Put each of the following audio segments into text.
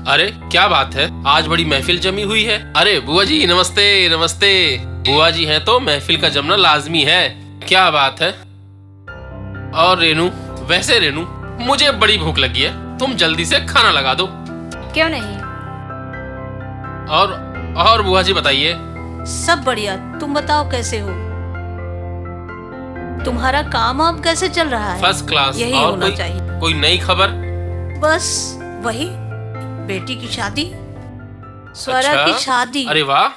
अरे क्या बात है, आज बड़ी महफिल जमी हुई है। अरे बुआ जी नमस्ते नमस्ते। बुआ जी हैं तो महफिल का जमना लाजमी है। क्या बात है। और रेनू, वैसे रेनू मुझे बड़ी भूख लगी है, तुम जल्दी से खाना लगा दो। क्यों नहीं। और बुआ जी बताइए। सब बढ़िया, तुम बताओ कैसे हो? तुम्हारा काम अब कैसे चल रहा है? First class. यही और होना चाहिए। कोई नई खबर? बस वही, बेटी की शादी, स्वरा अच्छा? की शादी। अरे वाह।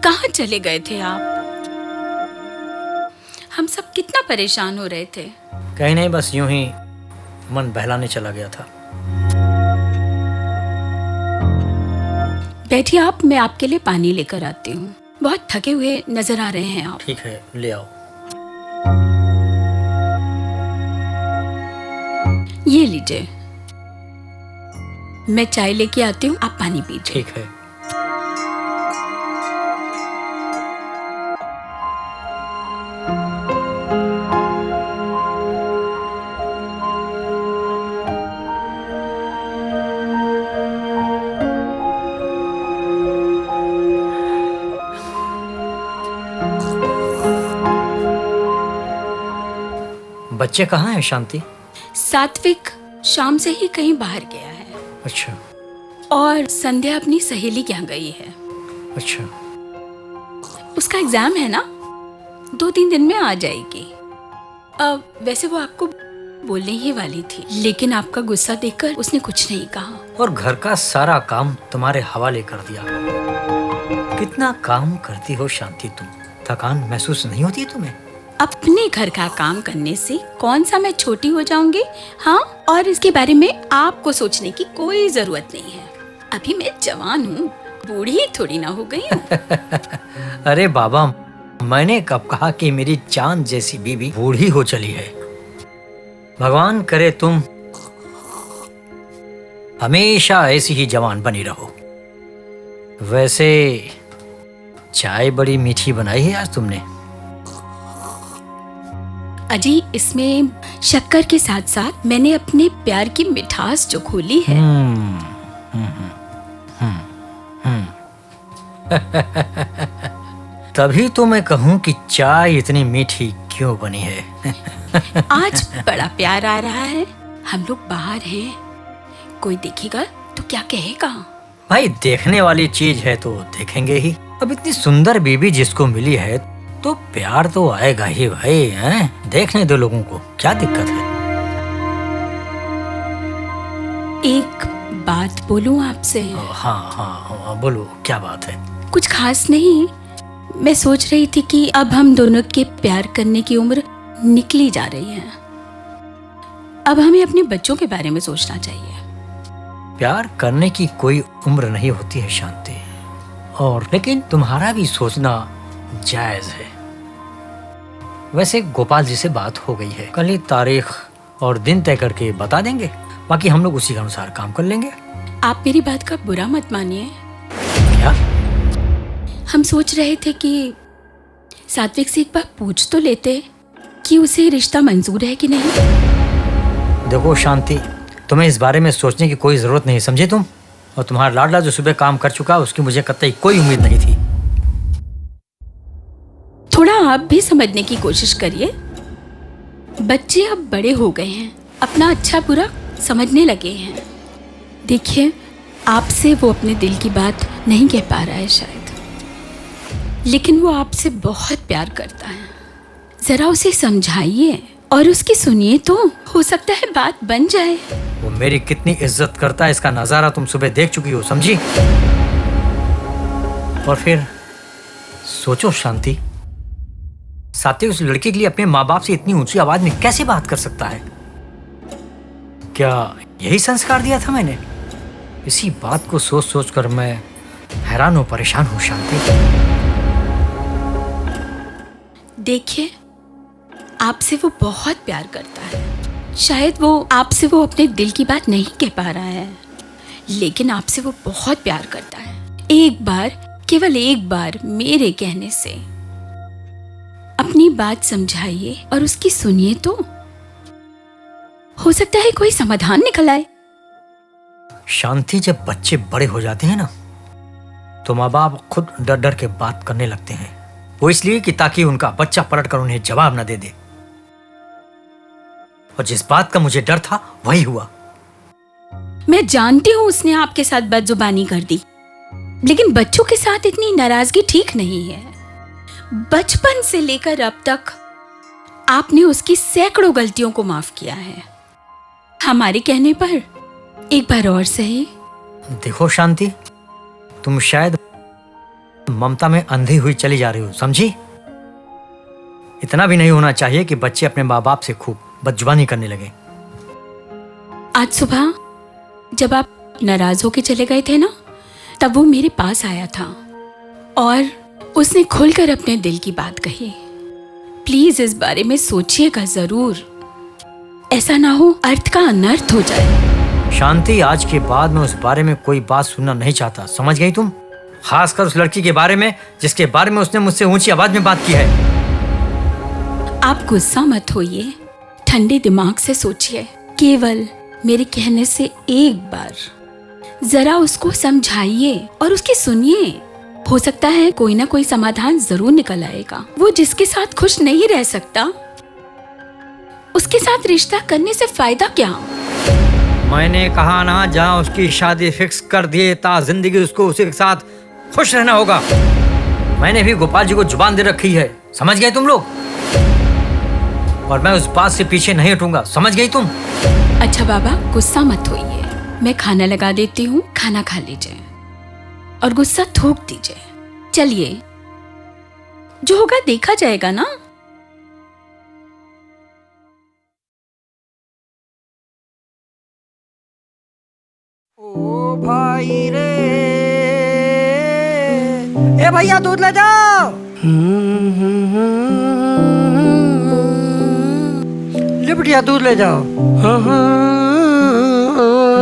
कहाँ चले गए थे आप? हम सब कितना परेशान हो रहे थे। कहीं नहीं, बस यूं ही मन बहलाने चला गया था। बैठिए आप, मैं आपके लिए पानी लेकर आती हूँ। बहुत थके हुए नजर आ रहे हैं आप। ठीक है, ले आओ। ये लीजिए, मैं चाय लेके आती हूँ, आप पानी पीजिए। ठीक है। बच्चे कहाँ हैं शांति? सात्विक शाम से ही कहीं बाहर गया है। अच्छा। और संध्या अपनी सहेली के यहाँ गई है। अच्छा। उसका एग्जाम है ना, 2-3 दिन में आ जाएगी। अब वैसे वो आपको बोलने ही वाली थी, लेकिन आपका गुस्सा देखकर उसने कुछ नहीं कहा। और घर का सारा काम तुम्हारे हवाले कर दिया। कितना काम करती हो शांति तुम, थकान महसूस नहीं होती तुम्हें? अपने घर का काम करने से कौन सा मैं छोटी हो जाऊंगी? हाँ, और इसके बारे में आपको सोचने की कोई जरूरत नहीं है। अभी मैं जवान हूँ, बूढ़ी थोड़ी ना हो गई हूँ। अरे बाबा, मैंने कब कहा कि मेरी चांद जैसी बीवी बूढ़ी हो चली है? भगवान करे तुम हमेशा ऐसी ही जवान बनी रहो। वैसे चाय बड़ी मीठी बनाई है आज तुमने। अजी, इसमें शक्कर के साथ साथ मैंने अपने प्यार की मिठास जो खोली है। तभी तो मैं कहूँ कि चाय इतनी मीठी क्यों बनी है। आज बड़ा प्यार आ रहा है। हम लोग बाहर हैं, कोई देखेगा तो क्या कहेगा? भाई, देखने वाली चीज है तो देखेंगे ही। अब इतनी सुंदर बीबी जिसको मिली है तो प्यार तो आएगा ही भाई। हैं? देखने दो लोगों को, क्या दिक्कत है? एक बात बोलूं आपसे? हाँ, बोलो, क्या बात है? कुछ खास नहीं। मैं सोच रही थी कि अब हम दोनों के प्यार करने की उम्र निकली जा रही है। अब हमें अपने बच्चों के बारे में सोचना चाहिए। प्यार करने की कोई उम्र नहीं होती है शांति, और लेकिन तुम्हारा भी सोचना जायज है। वैसे गोपाल जी से बात हो गई है, कल ही तारीख और दिन तय करके बता देंगे। बाकी हम लोग उसी के अनुसार काम कर लेंगे। आप मेरी बात का बुरा मत मानिए। क्या? हम सोच रहे थे कि सात्विक से एक बार पूछ तो लेते कि उसे रिश्ता मंजूर है कि नहीं। देखो शांति, तुम्हें इस बारे में सोचने की कोई जरूरत नहीं, समझे तुम? और तुम्हारा लाडला जो सुबह काम कर चुका, उसकी मुझे कतई कोई उम्मीद नहीं थी। थोड़ा आप भी समझने की कोशिश करिए। बच्चे अब बड़े हो गए हैं, अपना अच्छा बुरा समझने लगे हैं। देखिए, आपसे वो अपने दिल की बात नहीं कह पा रहा है शायद, लेकिन वो आपसे बहुत प्यार करता है। जरा उसे समझाइए और उसकी सुनिए तो हो सकता है बात बन जाए। वो मेरी कितनी इज्जत करता है इसका नजारा तुम सुबह देख चुकी हो, समझी? और फिर सोचो शांति, साथी उस लड़के के लिए अपने माँ बाप से इतनी ऊंची आवाज में कैसे बात कर सकता है? क्या यही संस्कार दिया था मैंने? इसी बात को सोच सोच कर मैं हैरान और परेशान हूँ शांति। देखिए, आपसे वो बहुत प्यार करता है। शायद वो आपसे वो अपने दिल की बात नहीं कह पा रहा है, लेकिन आपसे वो बहुत प्यार करता है। एक बार, केवल एक बार मेरे कहने से अपनी बात समझाइए और उसकी सुनिए तो हो सकता है कोई समाधान निकल आए। शांति, जब बच्चे बड़े हो जाते हैं ना, तो माँ बाप खुद डर डर के बात करने लगते हैं। वो इसलिए कि ताकि उनका बच्चा पलट कर उन्हें जवाब न दे दे। और जिस बात का मुझे डर था वही हुआ। मैं जानती हूँ उसने आपके साथ बदजुबानी कर दी, लेकिन बच्चों के साथ इतनी नाराजगी ठीक नहीं है। बचपन से लेकर अब तक आपने उसकी सैकड़ों गलतियों को माफ किया है। हमारे कहने पर एक बार और सही। देखो शांति, तुम शायद ममता में अंधी हुई चली जा रही हो, समझी? इतना भी नहीं होना चाहिए कि बच्चे अपने माँ बाप से खूब बदजुबानी करने लगे। आज सुबह जब आप नाराज होके चले गए थे ना, तब वो मेरे पास आया था और उसने खुलकर अपने दिल की बात कही। प्लीज इस बारे में सोचिएगा जरूर, ऐसा ना हो अर्थ का अनर्थ हो जाए। शांति, आज के बाद मैं उस बारे में कोई बात सुनना नहीं चाहता, समझ गई तुम? खासकर उस लड़की के बारे में जिसके बारे में उसने मुझसे ऊंची आवाज में बात की है। आप गुस्सा मत होइए, ठंडे दिमाग से सोचिए। केवल मेरे कहने से एक बार जरा उसको समझाइए और उसकी सुनिए। हो सकता है कोई ना कोई समाधान जरूर निकल आएगा। वो जिसके साथ खुश नहीं रह सकता, उसके साथ रिश्ता करने से फायदा क्या? मैंने कहा ना, जहाँ उसकी शादी फिक्स कर दिए ता जिंदगी उसको उसी के साथ खुश रहना होगा। मैंने भी गोपाल जी को जुबान दे रखी है, समझ गए तुम लोग? और मैं उस बात से पीछे नहीं हटूंगा, समझ गई तुम? अच्छा बाबा, गुस्सा मत होइए, मैं खाना लगा देती हूँ, खाना खा लीजिए और गुस्सा थूक दीजिए। चलिए, जो होगा देखा जाएगा ना। ओ भाई रे, ए भैया दूध ले जाओ। ले बिटिया दूध ले जाओ।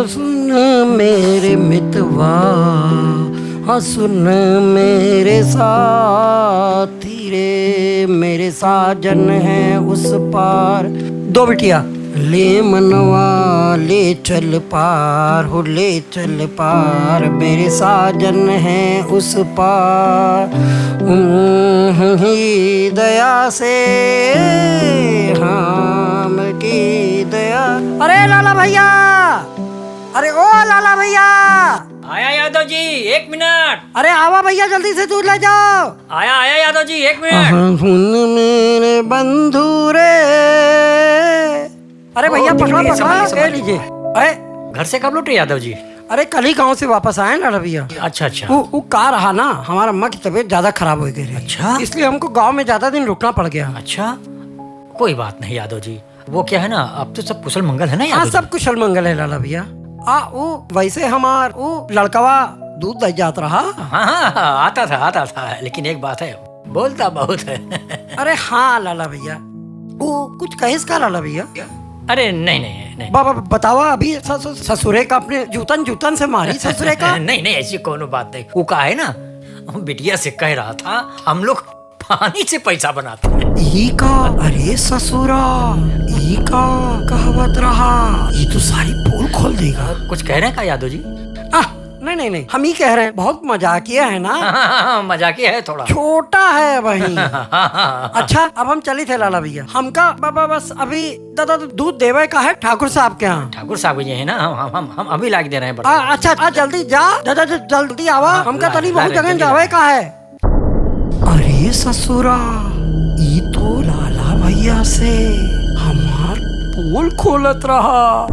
सुन मेरे मितवा, हाँ सुन मेरे साथी रे, मेरे साजन है उस पार। दो बिटिया। ले मनवा ले चल पार, हो ले चल पार, मेरे साजन है उस पार। ही दया से हम की दया। अरे लाला भैया, अरे ओ लाला भैया। आया यादव जी, 1 मिनट। अरे आवा भैया, जल्दी से दूध ले जाओ। आया आया यादव जी, 1 मिनट। सुन मेरे बंधु रे। अरे भैया पकड़ा पकड़ा, ले लीजिए। अरे घर से कब लौटे यादव जी? अरे कल ही गाँव से वापस आए ना भैया। अच्छा अच्छा। वो का रहा ना, हमारा अम्मा की तबीयत ज्यादा खराब हो गई। अच्छा, इसलिए हमको गांव में ज्यादा दिन रुकना पड़ गया। अच्छा, कोई बात नहीं यादव जी। वो क्या है ना, अब तो सब कुशल मंगल है ना यादव हाँ, जी? सब कुशल मंगल है लाला भैया। वो वैसे हमार वो लड़कवा दूध दे जात रहा। हाँ हाँ, आता था, लेकिन एक बात है, बोलता बहुत है। अरे हाँ लाला भैया, वो कुछ कहेस का लाला भैया? अरे नहीं नहीं नहीं। बाबा बतावा, अभी ससुरे का अपने जूतन से मारी ससुरे का? नहीं नहीं, ऐसी कोनो बात नहीं। वो का है ना, बिटिया से कह रहा था हम लोग पानी से पैसा बनाते हैं। ई का? अरे ससुरा, ई का कहावत रहा, ये तो सारी पोल खोल देगा। कुछ कह रहे हैं का यादव जी? नहीं नहीं नहीं, हम ही कह रहे हैं, बहुत मजाकिया है ना। मजाकिया है थोड़ा, छोटा है वही। अच्छा, अब हम चली थे लाला भैया, हमका बाबा बस अभी दादा दूध देवे का है ठाकुर साहब के यहाँ। ठाकुर साहब ये है ना, हम अभी लाके दे रहे हैं। अच्छा जल्दी जा दादा, जल्दी आवा, हमका तनी बहुत जगह जावे का है। अरे ससुरा, ये तो लाला भैया से हमार पोल खोलत रहा।